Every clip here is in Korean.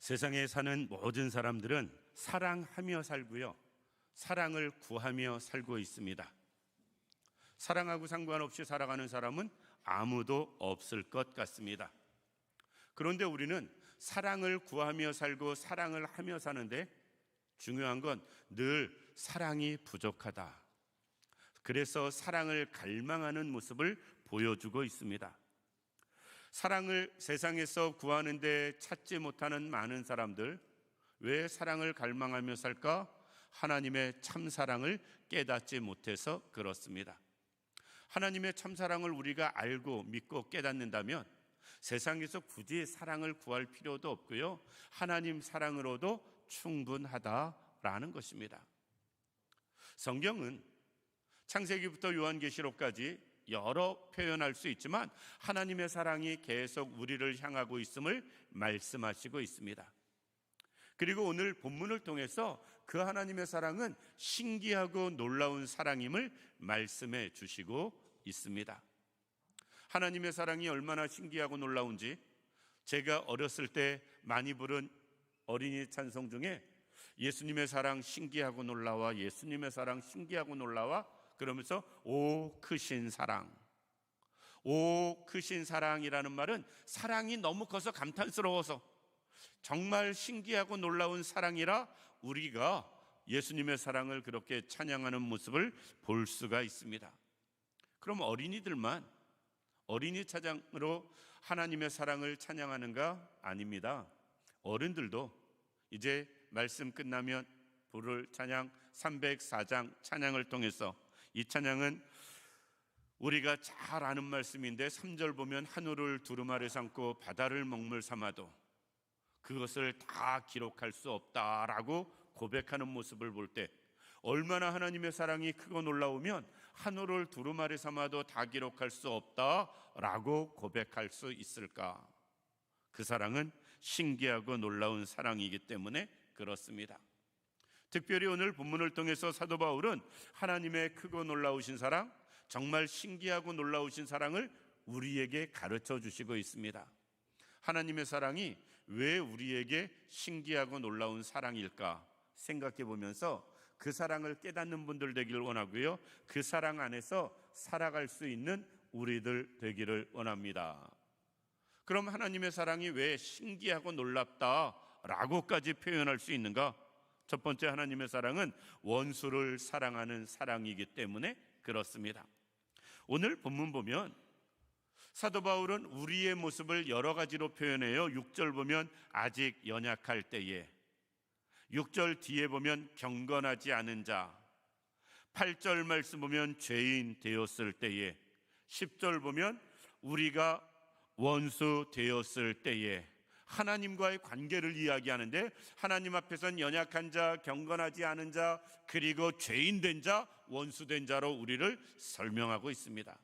세상에 사는 모든 사람들은 사랑하며 살고요, 사랑을 구하며 살고 있습니다. 사랑하고 상관없이 살아가는 사람은 아무도 없을 것 같습니다. 그런데 우리는 사랑을 구하며 살고 사랑을 하며 사는데 중요한 건 늘 사랑이 부족하다. 그래서 사랑을 갈망하는 모습을 보여주고 있습니다. 사랑을 세상에서 구하는데 찾지 못하는 많은 사람들, 왜 사랑을 갈망하며 살까? 하나님의 참사랑을 깨닫지 못해서 그렇습니다. 하나님의 참사랑을 우리가 알고 믿고 깨닫는다면 세상에서 굳이 사랑을 구할 필요도 없고요, 하나님 사랑으로도 충분하다라는 것입니다. 성경은 창세기부터 요한계시록까지 여러 표현할 수 있지만 하나님의 사랑이 계속 우리를 향하고 있음을 말씀하시고 있습니다. 그리고 오늘 본문을 통해서 그 하나님의 사랑은 신기하고 놀라운 사랑임을 말씀해 주시고 있습니다. 하나님의 사랑이 얼마나 신기하고 놀라운지 제가 어렸을 때 많이 부른 어린이 찬송 중에 예수님의 사랑 신기하고 놀라워, 예수님의 사랑 신기하고 놀라워, 그러면서 오 크신 사랑, 오 크신 사랑이라는 말은 사랑이 너무 커서 감탄스러워서 정말 신기하고 놀라운 사랑이라 우리가 예수님의 사랑을 그렇게 찬양하는 모습을 볼 수가 있습니다. 그럼 어린이들만 어린이 찬양으로 하나님의 사랑을 찬양하는가? 아닙니다. 어른들도 이제 말씀 끝나면 부를 찬양 304장 찬양을 통해서, 이 찬양은 우리가 잘 아는 말씀인데 3절 보면 하늘을 두루마리 삼고 바다를 먹물 삼아도 그것을 다 기록할 수 없다라고 고백하는 모습을 볼 때 얼마나 하나님의 사랑이 크고 놀라우면 하늘을 두루마리 삼아도 다 기록할 수 없다라고 고백할 수 있을까? 그 사랑은 신기하고 놀라운 사랑이기 때문에 그렇습니다. 특별히 오늘 본문을 통해서 사도 바울은 하나님의 크고 놀라우신 사랑, 정말 신기하고 놀라우신 사랑을 우리에게 가르쳐 주시고 있습니다. 하나님의 사랑이 왜 우리에게 신기하고 놀라운 사랑일까 생각해 보면서 그 사랑을 깨닫는 분들 되기를 원하고요, 그 사랑 안에서 살아갈 수 있는 우리들 되기를 원합니다. 그럼 하나님의 사랑이 왜 신기하고 놀랍다라고까지 표현할 수 있는가? 첫 번째, 하나님의 사랑은 원수를 사랑하는 사랑이기 때문에 그렇습니다. 오늘 본문 보면 사도 바울은 우리의 모습을 여러 가지로 표현해요. 6절 보면 아직 연약할 때에, 6절 뒤에 보면 경건하지 않은 자, 8절 말씀 보면 죄인 되었을 때에, 10절 보면 우리가 원수 되었을 때에, 하나님과의 관계를 이야기하는데 하나님 앞에선 연약한 자, 경건하지 않은 자, 그리고 죄인된 자, 원수된 자로 우리를 설명하고 있습니다.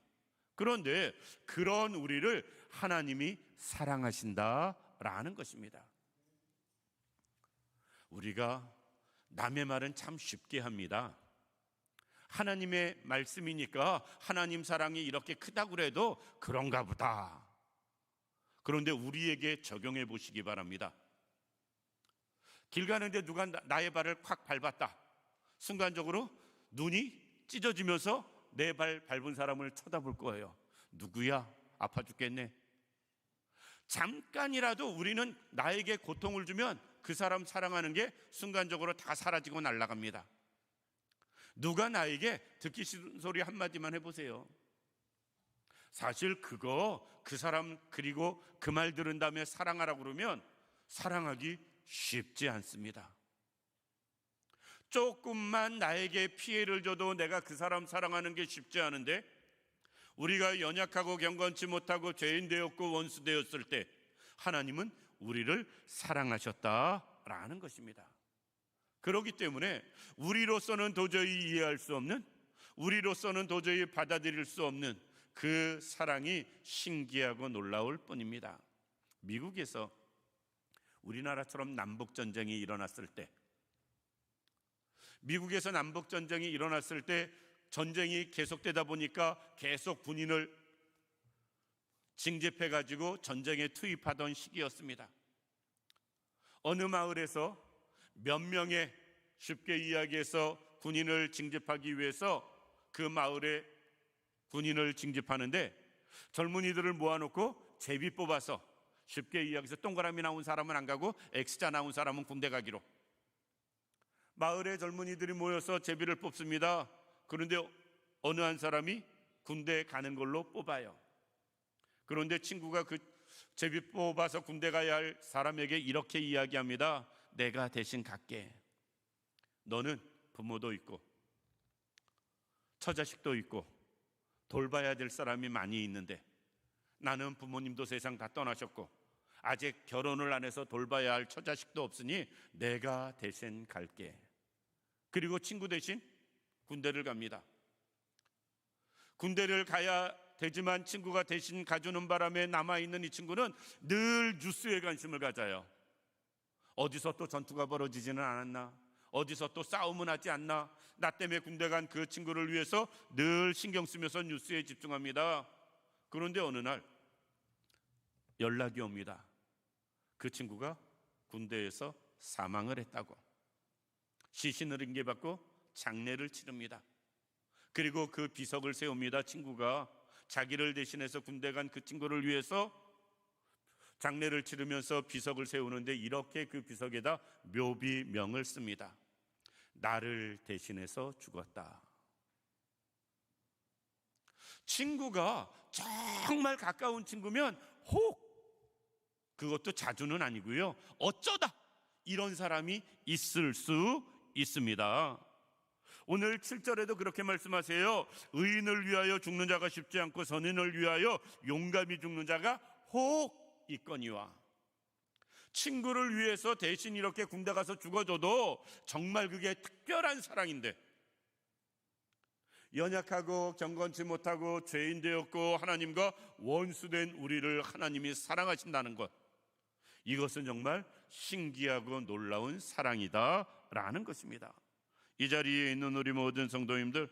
그런데 그런 우리를 하나님이 사랑하신다라는 것입니다. 우리가 남의 말은 참 쉽게 합니다. 하나님의 말씀이니까 하나님 사랑이 이렇게 크다고 그래도 그런가 보다. 그런데 우리에게 적용해 보시기 바랍니다. 길 가는데 누가 나의 발을 콱 밟았다. 순간적으로 눈이 찢어지면서 내 발 밟은 사람을 쳐다볼 거예요. 누구야? 아파 죽겠네. 잠깐이라도 우리는 나에게 고통을 주면 그 사람 사랑하는 게 순간적으로 다 사라지고 날아갑니다. 누가 나에게 듣기 싫은 소리 한마디만 해보세요. 사실 그 사람 그리고 그 말 들은 다음에 사랑하라고 그러면 사랑하기 쉽지 않습니다. 조금만 나에게 피해를 줘도 내가 그 사람 사랑하는 게 쉽지 않은데, 우리가 연약하고 경건치 못하고 죄인 되었고 원수 되었을 때 하나님은 우리를 사랑하셨다라는 것입니다. 그렇기 때문에 우리로서는 도저히 이해할 수 없는, 우리로서는 도저히 받아들일 수 없는 그 사랑이 신기하고 놀라울 뿐입니다. 미국에서 우리나라처럼 남북전쟁이 일어났을 때, 미국에서 남북전쟁이 일어났을 때 전쟁이 계속되다 보니까 계속 군인을 징집해가지고 전쟁에 투입하던 시기였습니다. 어느 마을에서 몇 명의, 쉽게 이야기해서 군인을 징집하기 위해서 그 마을에 군인을 징집하는데 젊은이들을 모아놓고 제비 뽑아서, 쉽게 이야기해서 동그라미 나온 사람은 안 가고 X자 나온 사람은 군대 가기로. 마을의 젊은이들이 모여서 제비를 뽑습니다. 그런데 어느 한 사람이 군대 가는 걸로 뽑아요. 그런데 친구가 그 제비 뽑아서 군대 가야 할 사람에게 이렇게 이야기합니다. 내가 대신 갈게. 너는 부모도 있고 처자식도 있고 돌봐야 될 사람이 많이 있는데 나는 부모님도 세상 다 떠나셨고 아직 결혼을 안 해서 돌봐야 할 처자식도 없으니 내가 대신 갈게. 그리고 친구 대신 군대를 갑니다. 군대를 가야 되지만 친구가 대신 가주는 바람에 남아있는 이 친구는 늘 뉴스에 관심을 가져요. 어디서 또 전투가 벌어지지는 않았나? 어디서 또 싸움은 하지 않나? 나 때문에 군대 간 그 친구를 위해서 늘 신경 쓰면서 뉴스에 집중합니다. 그런데 어느 날 연락이 옵니다. 그 친구가 군대에서 사망을 했다고. 시신을 인계받고 장례를 치릅니다. 그리고 그 비석을 세웁니다. 친구가 자기를 대신해서 군대 간 그 친구를 위해서 장례를 치르면서 비석을 세우는데 이렇게 그 비석에다 묘비명을 씁니다. 나를 대신해서 죽었다. 친구가 정말 가까운 친구면 혹, 그것도 자주는 아니고요, 어쩌다 이런 사람이 있을 수 있습니다. 오늘 7절에도 그렇게 말씀하세요. 의인을 위하여 죽는 자가 쉽지 않고 선인을 위하여 용감히 죽는 자가 혹 있거니와. 친구를 위해서 대신 이렇게 군대 가서 죽어줘도 정말 그게 특별한 사랑인데, 연약하고 경건치 못하고 죄인 되었고 하나님과 원수된 우리를 하나님이 사랑하신다는 것, 이것은 정말 신기하고 놀라운 사랑이다라는 것입니다. 이 자리에 있는 우리 모든 성도님들,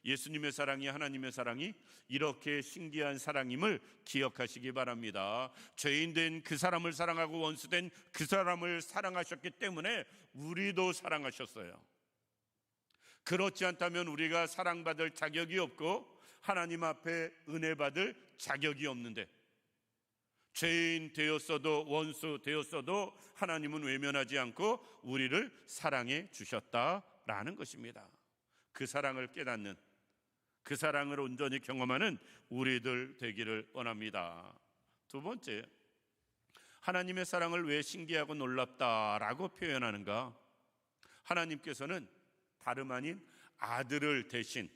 예수님의 사랑이, 하나님의 사랑이 이렇게 신기한 사랑임을 기억하시기 바랍니다. 죄인 된 그 사람을 사랑하고 원수된 그 사람을 사랑하셨기 때문에 우리도 사랑하셨어요. 그렇지 않다면 우리가 사랑받을 자격이 없고 하나님 앞에 은혜 받을 자격이 없는데, 죄인 되었어도 원수 되었어도 하나님은 외면하지 않고 우리를 사랑해 주셨다라는 것입니다. 그 사랑을 깨닫는, 그 사랑을 온전히 경험하는 우리들 되기를 원합니다. 두 번째, 하나님의 사랑을 왜 신기하고 놀랍다라고 표현하는가? 하나님께서는 다름 아닌 아들을 대신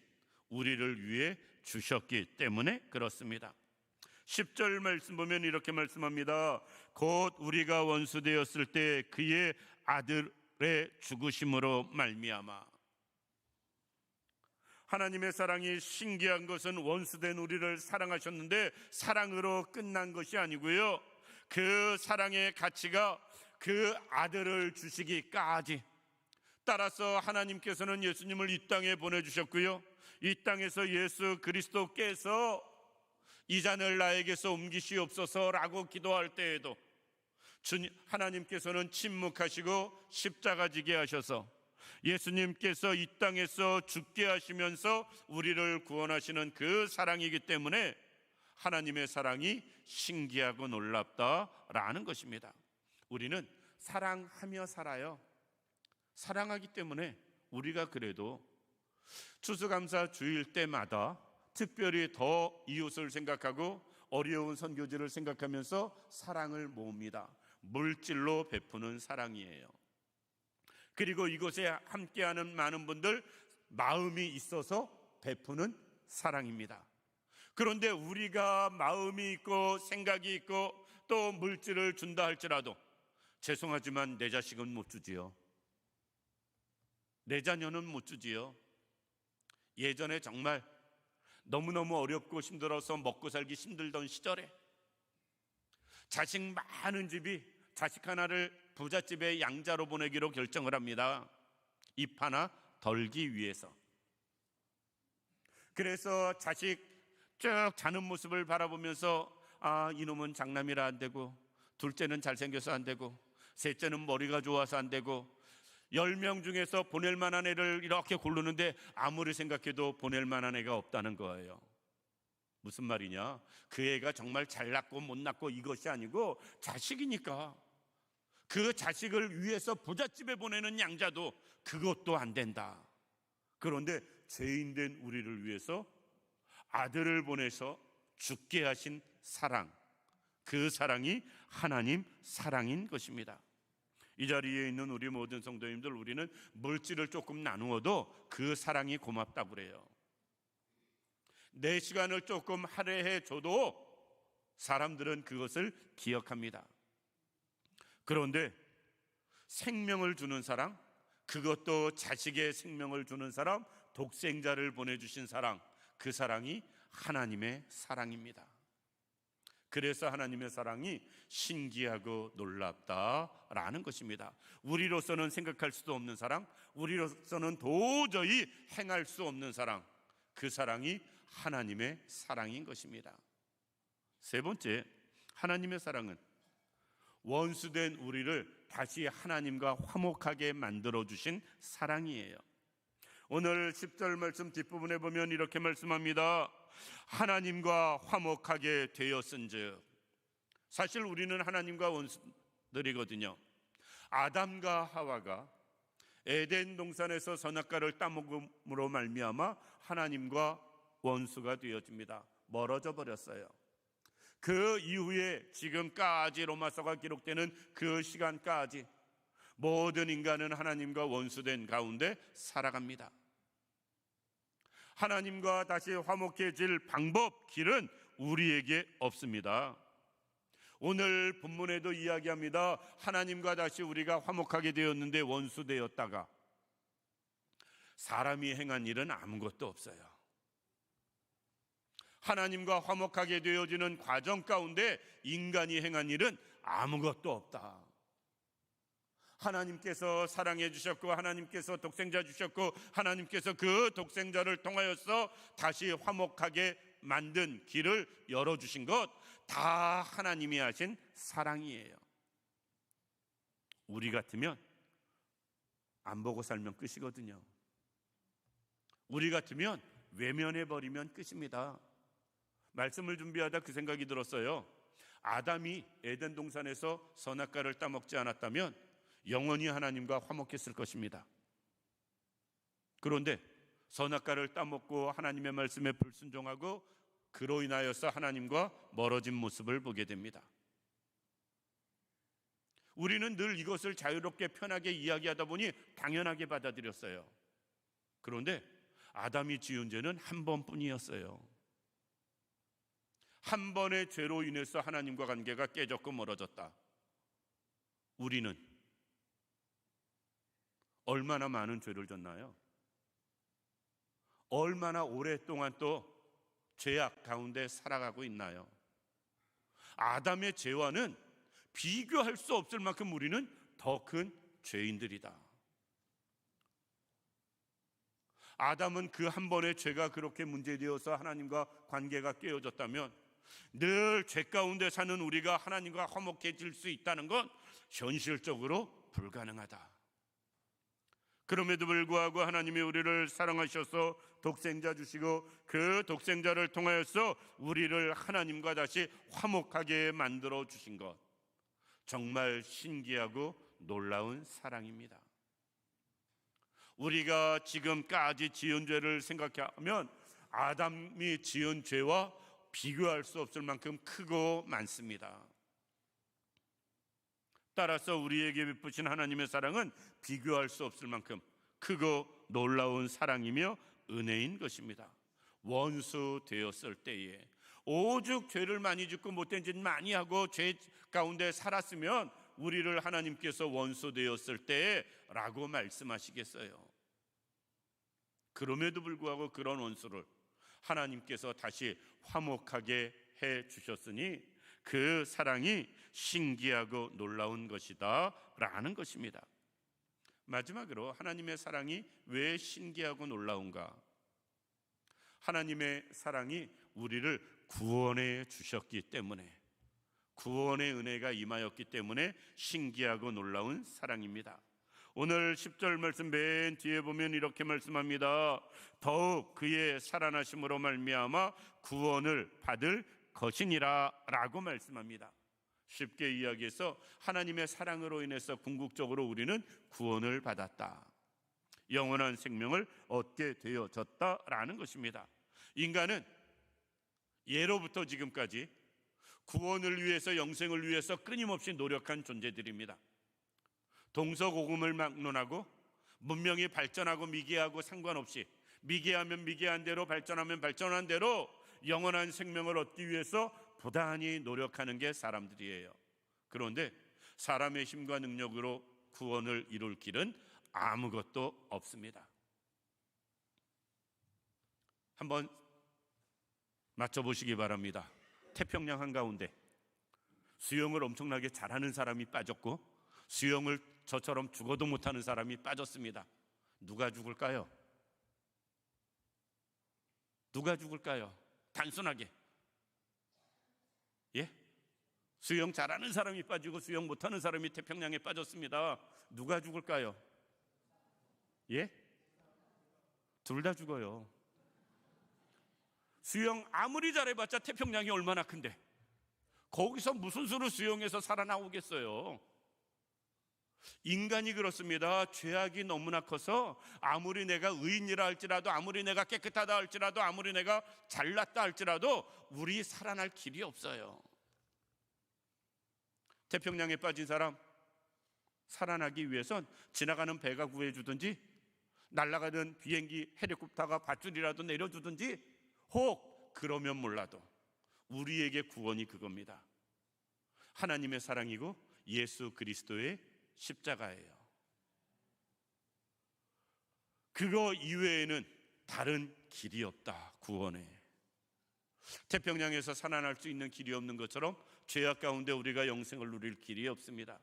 우리를 위해 주셨기 때문에 그렇습니다. 10절 말씀 보면 이렇게 말씀합니다. 곧 우리가 원수 되었을 때 그의 아들의 죽으심으로 말미암아. 하나님의 사랑이 신기한 것은 원수된 우리를 사랑하셨는데 사랑으로 끝난 것이 아니고요, 그 사랑의 가치가 그 아들을 주시기까지. 따라서 하나님께서는 예수님을 이 땅에 보내주셨고요, 이 땅에서 예수 그리스도께서 이 잔을 나에게서 옮기시옵소서라고 기도할 때에도 하나님께서는 침묵하시고 십자가 지게 하셔서 예수님께서 이 땅에서 죽게 하시면서 우리를 구원하시는 그 사랑이기 때문에 하나님의 사랑이 신기하고 놀랍다라는 것입니다. 우리는 사랑하며 살아요. 사랑하기 때문에 우리가 그래도 추수감사 주일 때마다 특별히 더 이웃을 생각하고 어려운 선교지를 생각하면서 사랑을 모읍니다. 물질로 베푸는 사랑이에요. 그리고 이곳에 함께하는 많은 분들 마음이 있어서 베푸는 사랑입니다. 그런데 우리가 마음이 있고 생각이 있고 또 물질을 준다 할지라도 죄송하지만 내 자식은 못 주지요. 내 자녀는 못 주지요. 예전에 정말 너무너무 어렵고 힘들어서 먹고 살기 힘들던 시절에 자식 많은 집이 자식 하나를 부잣집에 양자로 보내기로 결정을 합니다. 입 하나 덜기 위해서. 그래서 자식 쭉 자는 모습을 바라보면서 아, 이놈은 장남이라 안 되고 둘째는 잘생겨서 안 되고 셋째는 머리가 좋아서 안 되고 10명 중에서 보낼 만한 애를 이렇게 고르는데 아무리 생각해도 보낼 만한 애가 없다는 거예요. 무슨 말이냐? 그 애가 정말 잘났고 못났고 이것이 아니고 자식이니까 그 자식을 위해서 부잣집에 보내는 양자도 그것도 안 된다. 그런데 죄인된 우리를 위해서 아들을 보내서 죽게 하신 사랑, 그 사랑이 하나님 사랑인 것입니다. 이 자리에 있는 우리 모든 성도님들, 우리는 물질을 조금 나누어도 그 사랑이 고맙다고 그래요. 내 시간을 조금 할애해 줘도 사람들은 그것을 기억합니다. 그런데 생명을 주는 사랑, 그것도 자식의 생명을 주는 사람, 독생자를 보내주신 사랑, 그 사랑이 하나님의 사랑입니다. 그래서 하나님의 사랑이 신기하고 놀랍다라는 것입니다. 우리로서는 생각할 수도 없는 사랑, 우리로서는 도저히 행할 수 없는 사랑, 그 사랑이 하나님의 사랑인 것입니다. 세 번째, 하나님의 사랑은 원수된 우리를 다시 하나님과 화목하게 만들어주신 사랑이에요. 오늘 10절 말씀 뒷부분에 보면 이렇게 말씀합니다. 하나님과 화목하게 되었은즉. 사실 우리는 하나님과 원수들이거든요. 아담과 하와가 에덴 동산에서 선악과를 따먹음으로 말미암아 하나님과 원수가 되어집니다. 멀어져 버렸어요. 그 이후에 지금까지 로마서가 기록되는 그 시간까지 모든 인간은 하나님과 원수된 가운데 살아갑니다. 하나님과 다시 화목해질 방법, 길은 우리에게 없습니다. 오늘 본문에도 이야기합니다. 하나님과 다시 우리가 화목하게 되었는데 원수되었다가 사람이 행한 일은 아무것도 없어요. 하나님과 화목하게 되어지는 과정 가운데 인간이 행한 일은 아무것도 없다. 하나님께서 사랑해 주셨고 하나님께서 독생자 주셨고 하나님께서 그 독생자를 통하여서 다시 화목하게 만든 길을 열어주신 것 다 하나님이 하신 사랑이에요. 우리 같으면 안 보고 살면 끝이거든요. 우리 같으면 외면해버리면 끝입니다. 말씀을 준비하다 그 생각이 들었어요. 아담이 에덴 동산에서 선악과를 따먹지 않았다면 영원히 하나님과 화목했을 것입니다. 그런데 선악과를 따먹고 하나님의 말씀에 불순종하고 그로 인하여서 하나님과 멀어진 모습을 보게 됩니다. 우리는 늘 이것을 자유롭게 편하게 이야기하다 보니 당연하게 받아들였어요. 그런데 아담이 지은 죄는 한 번뿐이었어요. 한 번의 죄로 인해서 하나님과 관계가 깨졌고 멀어졌다. 우리는 얼마나 많은 죄를 졌나요? 얼마나 오랫동안 또 죄악 가운데 살아가고 있나요? 아담의 죄와는 비교할 수 없을 만큼 우리는 더 큰 죄인들이다. 아담은 그 한 번의 죄가 그렇게 문제되어서 하나님과 관계가 깨어졌다면 늘 죄 가운데 사는 우리가 하나님과 화목해질 수 있다는 건 현실적으로 불가능하다. 그럼에도 불구하고 하나님이 우리를 사랑하셔서 독생자 주시고 그 독생자를 통하여서 우리를 하나님과 다시 화목하게 만들어 주신 것, 정말 신기하고 놀라운 사랑입니다. 우리가 지금까지 지은 죄를 생각하면 아담이 지은 죄와 비교할 수 없을 만큼 크고 많습니다. 따라서 우리에게 베푸신 하나님의 사랑은 비교할 수 없을 만큼 크고 놀라운 사랑이며 은혜인 것입니다. 원수 되었을 때에 오죽 죄를 많이 짓고 못된 짓 많이 하고 죄 가운데 살았으면 우리를 하나님께서 원수 되었을 때에 라고 말씀하시겠어요. 그럼에도 불구하고 그런 원수를 하나님께서 다시 화목하게 해 주셨으니 그 사랑이 신기하고 놀라운 것이다 라는 것입니다. 마지막으로 하나님의 사랑이 왜 신기하고 놀라운가? 하나님의 사랑이 우리를 구원해 주셨기 때문에, 구원의 은혜가 임하였기 때문에 신기하고 놀라운 사랑입니다. 오늘 10절 말씀 맨 뒤에 보면 이렇게 말씀합니다. 더욱 그의 살아나심으로 말미암아 구원을 받을 것이니라 라고 말씀합니다. 쉽게 이야기해서 하나님의 사랑으로 인해서 궁극적으로 우리는 구원을 받았다, 영원한 생명을 얻게 되어졌다라는 것입니다. 인간은 예로부터 지금까지 구원을 위해서, 영생을 위해서 끊임없이 노력한 존재들입니다. 동서고금을 막론하고 문명이 발전하고 미개하고 상관없이, 미개하면 미개한 대로, 발전하면 발전한 대로 영원한 생명을 얻기 위해서 부단히 노력하는 게 사람들이에요. 그런데 사람의 힘과 능력으로 구원을 이룰 길은 아무것도 없습니다. 한번 맞춰보시기 바랍니다. 태평양 한가운데 수영을 엄청나게 잘하는 사람이 빠졌고 수영을 저처럼 죽어도 못하는 사람이 빠졌습니다. 누가 죽을까요? 누가 죽을까요? 단순하게. 예? 수영 잘하는 사람이 빠지고 수영 못하는 사람이 태평양에 빠졌습니다. 누가 죽을까요? 예? 둘 다 죽어요. 수영 아무리 잘해봤자 태평양이 얼마나 큰데 거기서 무슨 수로 수영해서 살아나오겠어요? 인간이 그렇습니다. 죄악이 너무나 커서 아무리 내가 의인이라 할지라도, 아무리 내가 깨끗하다 할지라도, 아무리 내가 잘났다 할지라도 우리 살아날 길이 없어요. 태평양에 빠진 사람 살아나기 위해선 지나가는 배가 구해주든지, 날아가는 비행기 헬리콥터가 밧줄이라도 내려주든지, 혹 그러면 몰라도 우리에게 구원이 그겁니다. 하나님의 사랑이고 예수 그리스도의 십자가예요. 그거 이외에는 다른 길이 없다. 구원에. 태평양에서 살아날 수 있는 길이 없는 것처럼 죄악 가운데 우리가 영생을 누릴 길이 없습니다.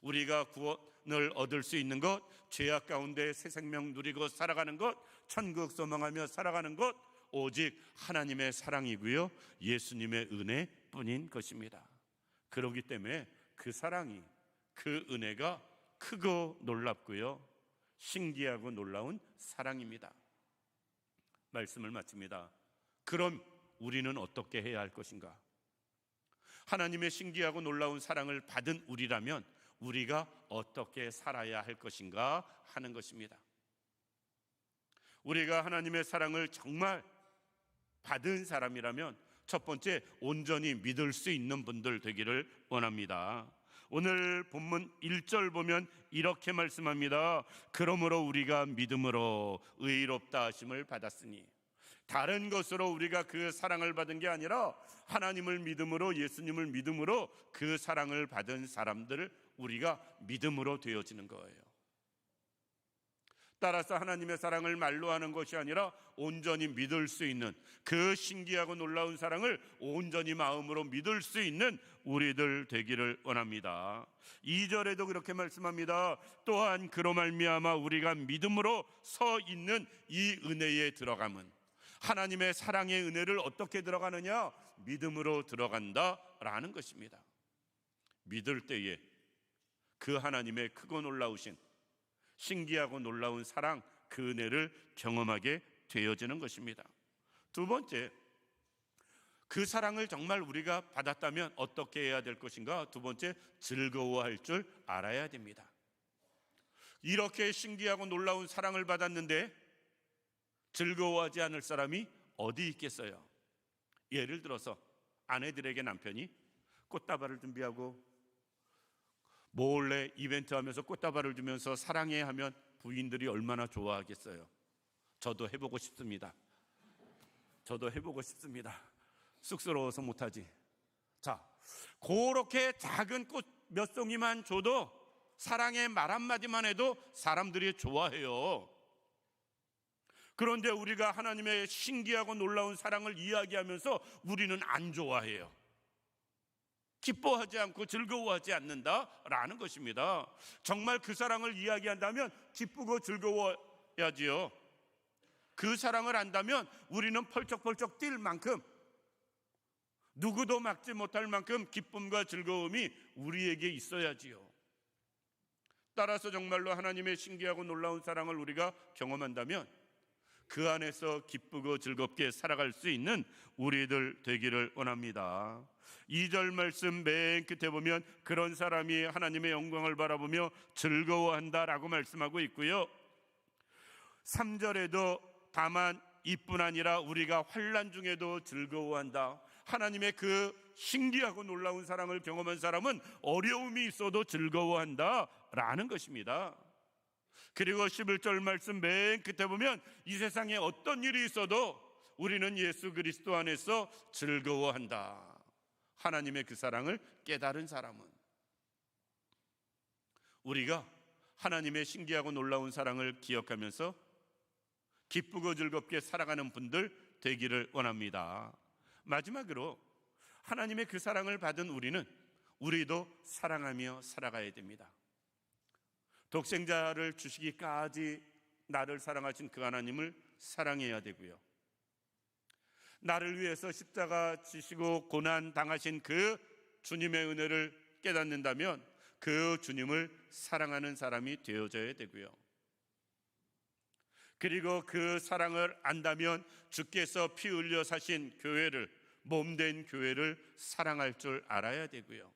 우리가 구원을 얻을 수 있는 것, 죄악 가운데 새 생명 누리고 살아가는 것, 천국 소망하며 살아가는 것, 오직 하나님의 사랑이고요, 예수님의 은혜뿐인 것입니다. 그렇기 때문에 그 사랑이, 그 은혜가 크고 놀랍고요, 신기하고 놀라운 사랑입니다. 말씀을 마칩니다. 그럼 우리는 어떻게 해야 할 것인가? 하나님의 신기하고 놀라운 사랑을 받은 우리라면 우리가 어떻게 살아야 할 것인가 하는 것입니다. 우리가 하나님의 사랑을 정말 받은 사람이라면 첫 번째, 온전히 믿을 수 있는 분들 되기를 원합니다. 오늘 본문 1절 보면 이렇게 말씀합니다. 그러므로 우리가 믿음으로 의롭다 하심을 받았으니. 다른 것으로 우리가 그 사랑을 받은 게 아니라 하나님을 믿음으로, 예수님을 믿음으로 그 사랑을 받은 사람들을 우리가 믿음으로 되어지는 거예요. 따라서 하나님의 사랑을 말로 하는 것이 아니라 온전히 믿을 수 있는, 그 신기하고 놀라운 사랑을 온전히 마음으로 믿을 수 있는 우리들 되기를 원합니다. 2절에도 그렇게 말씀합니다. 또한 그로 말미암아 우리가 믿음으로 서 있는 이 은혜에 들어감은, 하나님의 사랑의 은혜를 어떻게 들어가느냐? 믿음으로 들어간다라는 것입니다. 믿을 때에 그 하나님의 크고 놀라우신, 신기하고 놀라운 사랑, 그 은혜를 경험하게 되어지는 것입니다. 두 번째, 그 사랑을 정말 우리가 받았다면 어떻게 해야 될 것인가? 두 번째, 즐거워할 줄 알아야 됩니다. 이렇게 신기하고 놀라운 사랑을 받았는데 즐거워하지 않을 사람이 어디 있겠어요? 예를 들어서 아내들에게 남편이 꽃다발을 준비하고 몰래 이벤트 하면서 꽃다발을 주면서 사랑해 하면 부인들이 얼마나 좋아하겠어요? 저도 해보고 싶습니다. 저도 해보고 싶습니다. 쑥스러워서 못하지. 자, 그렇게 작은 꽃 몇 송이만 줘도, 사랑의 말 한마디만 해도 사람들이 좋아해요. 그런데 우리가 하나님의 신기하고 놀라운 사랑을 이야기하면서 우리는 안 좋아해요. 기뻐하지 않고 즐거워하지 않는다라는 것입니다. 정말 그 사랑을 이야기한다면 기쁘고 즐거워야지요. 그 사랑을 안다면 우리는 펄쩍펄쩍 뛸 만큼 누구도 막지 못할 만큼 기쁨과 즐거움이 우리에게 있어야지요. 따라서 정말로 하나님의 신기하고 놀라운 사랑을 우리가 경험한다면 그 안에서 기쁘고 즐겁게 살아갈 수 있는 우리들 되기를 원합니다. 2절 말씀 맨 끝에 보면 그런 사람이 하나님의 영광을 바라보며 즐거워한다라고 말씀하고 있고요. 3절에도 다만 이뿐 아니라 우리가 환난 중에도 즐거워한다. 하나님의 그 신기하고 놀라운 사랑을 경험한 사람은 어려움이 있어도 즐거워한다라는 것입니다. 그리고 11절 말씀 맨 끝에 보면 이 세상에 어떤 일이 있어도 우리는 예수 그리스도 안에서 즐거워한다. 하나님의 그 사랑을 깨달은 사람은, 우리가 하나님의 신기하고 놀라운 사랑을 기억하면서 기쁘고 즐겁게 살아가는 분들 되기를 원합니다. 마지막으로 하나님의 그 사랑을 받은 우리도 사랑하며 살아가야 됩니다. 독생자를 주시기까지 나를 사랑하신 그 하나님을 사랑해야 되고요. 나를 위해서 십자가 지시고 고난 당하신 그 주님의 은혜를 깨닫는다면 그 주님을 사랑하는 사람이 되어져야 되고요. 그리고 그 사랑을 안다면 주께서 피 흘려 사신 교회를, 몸된 교회를 사랑할 줄 알아야 되고요.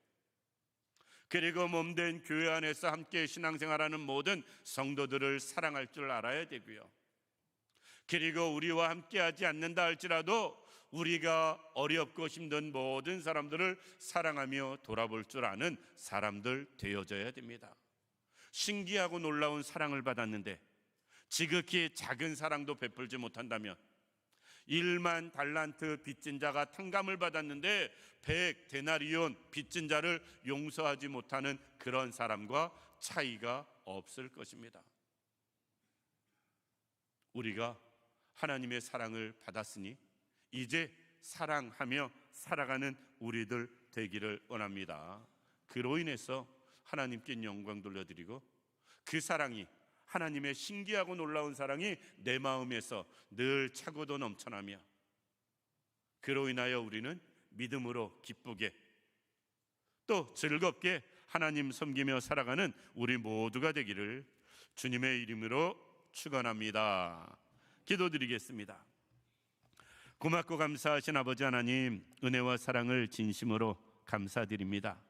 그리고 몸된 교회 안에서 함께 신앙생활하는 모든 성도들을 사랑할 줄 알아야 되고요. 그리고 우리와 함께하지 않는다 할지라도 우리가 어렵고 힘든 모든 사람들을 사랑하며 돌아볼 줄 아는 사람들 되어져야 됩니다. 신기하고 놀라운 사랑을 받았는데 지극히 작은 사랑도 베풀지 못한다면, 1만 달란트 빚진 자가 탕감을 받았는데 100 데나리온 빚진 자를 용서하지 못하는 그런 사람과 차이가 없을 것입니다. 우리가 하나님의 사랑을 받았으니 이제 사랑하며 살아가는 우리들 되기를 원합니다. 그로 인해서 하나님께 영광 돌려드리고 그 사랑이, 하나님의 신기하고 놀라운 사랑이 내 마음에서 늘 차고도 넘쳐나며 그로 인하여 우리는 믿음으로 기쁘게 또 즐겁게 하나님 섬기며 살아가는 우리 모두가 되기를 주님의 이름으로 축원합니다. 기도드리겠습니다. 고맙고 감사하신 아버지 하나님, 은혜와 사랑을 진심으로 감사드립니다.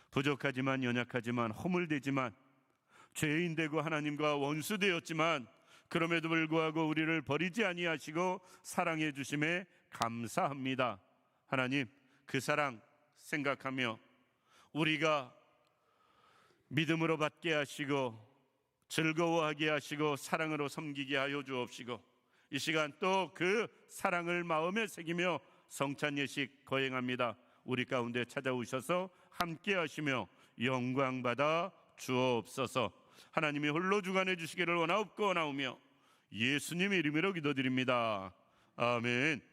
부족하지만 연약하지만 허물되지만 죄인 되고 하나님과 원수 되었지만 그럼에도 불구하고 우리를 버리지 아니하시고 사랑해 주심에 감사합니다. 하나님, 그 사랑 생각하며 우리가 믿음으로 받게 하시고 즐거워하게 하시고 사랑으로 섬기게 하여 주옵시고 이 시간 또 그 사랑을 마음에 새기며 성찬 예식 거행합니다. 우리 가운데 찾아오셔서 함께 하시며 영광 받아 주옵소서. 하나님이 홀로 주관해 주시기를 원하옵고 원하오며 예수님의 이름으로 기도드립니다. 아멘.